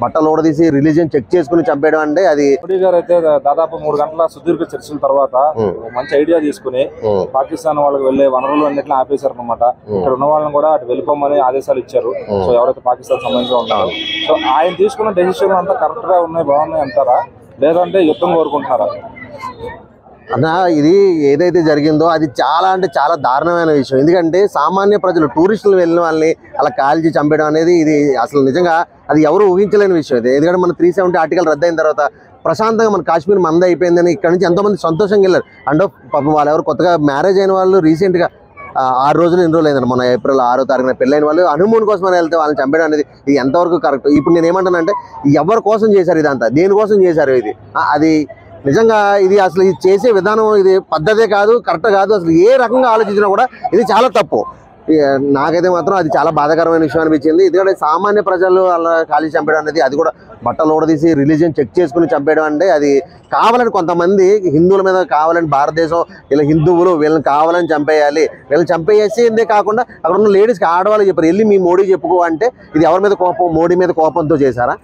బట్టలు ఊడదీసి religion check చేసుకుని చంపేయడం అంటే అది మోడీ గారు అయితే దాదాపు 3 గంటల సుదీర్ఘ చర్చల తర్వాత మంచి ఐడియా తీసుకుని పాకిస్తాన్ వాళ్ళకి వెళ్లే వనరులు అన్నింటినీ ఆపేశారు అనమాట. ఇక్కడ ఉన్న వాళ్ళని కూడా అటు వెళ్ళిపోమని ఆదేశాలు ఇచ్చారు. సో ఎవరైతే పాకిస్తాన్ సంబంధించి ఉంటారో సో ఆయన తీసుకున్న డెసిషన్ అంతా కరెక్ట్ గా ఉన్నాయి, బాగున్నాయి అంటారా, లేదంటే యుద్ధం కోరుకుంటున్నారా? అన్న ఇది ఏదైతే జరిగిందో అది చాలా అంటే చాలా దారుణమైన విషయం. ఎందుకంటే సామాన్య ప్రజలు టూరిస్టులు వెళ్ళిన వాళ్ళని అలా కాల్చి చంపేయడం అనేది ఇది అసలు నిజంగా అది ఎవరు ఊహించలేని విషయం. ఇది ఎందుకంటే మన 370 ఆర్టికల్ రద్దయిన తర్వాత ప్రశాంతంగా మన కాశ్మీర్ మంద అయిపోయిందని ఇక్కడ నుంచి ఎంతోమంది సంతోషంగా వెళ్ళారు. అంటే పాపం వాళ్ళు ఎవరు కొత్తగా మ్యారేజ్ అయిన వాళ్ళు రీసెంట్గా 6 రోజులు 8 రోజులు అయిందండి, మన ఏప్రిల్ 6వ తారీఖున పెళ్ళైన వాళ్ళు హనుమూన్ కోసం అని వెళ్తే వాళ్ళని చంపేయడం అనేది ఇది ఎంతవరకు కరెక్ట్? ఇప్పుడు నేను ఏమంటానంటే ఎవరి కోసం చేశారు ఇదంతా, దేనికోసం చేశారు ఇది? అది నిజంగా ఇది అసలు ఇది చేసే విధానం ఇది పద్ధతే కాదు, కరెక్ట్ కాదు. అసలు ఏ రకంగా ఆలోచించినా కూడా ఇది చాలా తప్పు. నాకైతే మాత్రం అది చాలా బాధాకరమైన విషయం అనిపించింది. ఎందుకంటే సామాన్య ప్రజలు అలా ఖాళీ చంపేయడం అనేది, అది కూడా బట్టలు ఊడదీసి రిలీజియన్ చెక్ చేసుకుని చంపేయడం అంటే అది కావాలని కొంతమంది హిందువుల మీద కావాలని భారతదేశం ఇలా హిందువులు వీళ్ళని కావాలని చంపేయాలి, వీళ్ళని చంపేసేందే కాకుండా అక్కడ ఉన్న లేడీస్కి ఆడవాళ్ళు చెప్పారు వెళ్ళి మీ మోడీ చెప్పుకో అంటే ఇది ఎవరి మీద కోపం? మోడీ మీద కోపంతో చేశారా?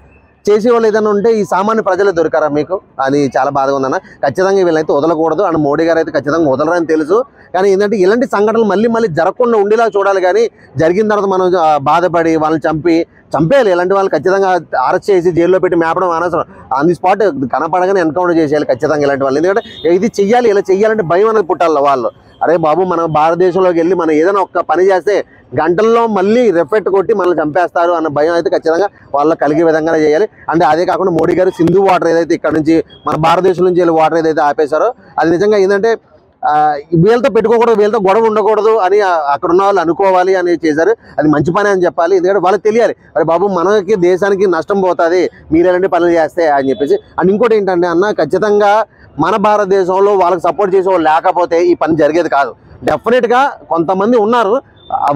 చేసేవాళ్ళు ఏదైనా ఉంటే ఈ సామాన్య ప్రజలే దొరికారా మీకు? అది చాలా బాధగా ఉందన్న. ఖచ్చితంగా వీళ్ళైతే వదలకూడదు. అండ్ మోడీ గారు అయితే ఖచ్చితంగా వదలరని తెలుసు. కానీ ఏంటంటే ఇలాంటి సంఘటనలు మళ్ళీ జరగకుండా ఉండేలా చూడాలి. కానీ జరిగిన తర్వాత మనం బాధపడి వాళ్ళని చంపేయాలి. ఇలాంటి వాళ్ళు ఖచ్చితంగా అరెస్ట్ చేసి జైల్లో పెట్టి మేపడం అనవసరం. ఆన్ ది స్పాట్ కనపడగానే ఎన్కౌంటర్ చేసేయాలి ఖచ్చితంగా ఇలాంటి వాళ్ళు. ఎందుకంటే ఇది చెయ్యాలి, ఇలా చెయ్యాలంటే భయం అనేది పుట్టాలి వాళ్ళు. అరే బాబు మనం భారతదేశంలోకి వెళ్ళి మనం ఏదైనా ఒక్క పని చేస్తే గంటల్లో మళ్ళీ రెఫెక్ట్ కొట్టి మనల్ని చంపేస్తారు అన్న భయం అయితే ఖచ్చితంగా వాళ్ళకి కలిగే విధంగానే చేయాలి. అంటే అదే కాకుండా మోడీ గారు సింధు వాటర్ ఏదైతే ఇక్కడ నుంచి మన భారతదేశం నుంచి వెళ్ళి వాటర్ ఏదైతే ఆపేశారో అది నిజంగా ఏంటంటే వీళ్ళతో పెట్టుకోకూడదు, వీళ్ళతో గొడవ ఉండకూడదు అని అక్కడ ఉన్న వాళ్ళు అనుకోవాలి అని చేశారు. అది మంచి పని అని చెప్పాలి. ఎందుకంటే వాళ్ళకి తెలియాలి అరే బాబు మనకి దేశానికి నష్టం పోతుంది మీరు ఎలాంటి పనులు చేస్తే అని చెప్పేసి. అండ్ ఇంకోటి ఏంటంటే అన్న, ఖచ్చితంగా మన భారతదేశంలో వాళ్ళకి సపోర్ట్ చేసే వాళ్ళు లేకపోతే ఈ పని జరిగేది కాదు. డెఫినెట్గా కొంతమంది ఉన్నారు,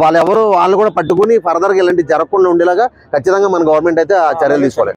వాళ్ళు కూడా పట్టుకుని ఫర్దర్గా ఇలాంటి జరగకుండా ఉండేలాగా ఖచ్చితంగా మన గవర్నమెంట్ అయితే చర్యలు తీసుకోవాలి.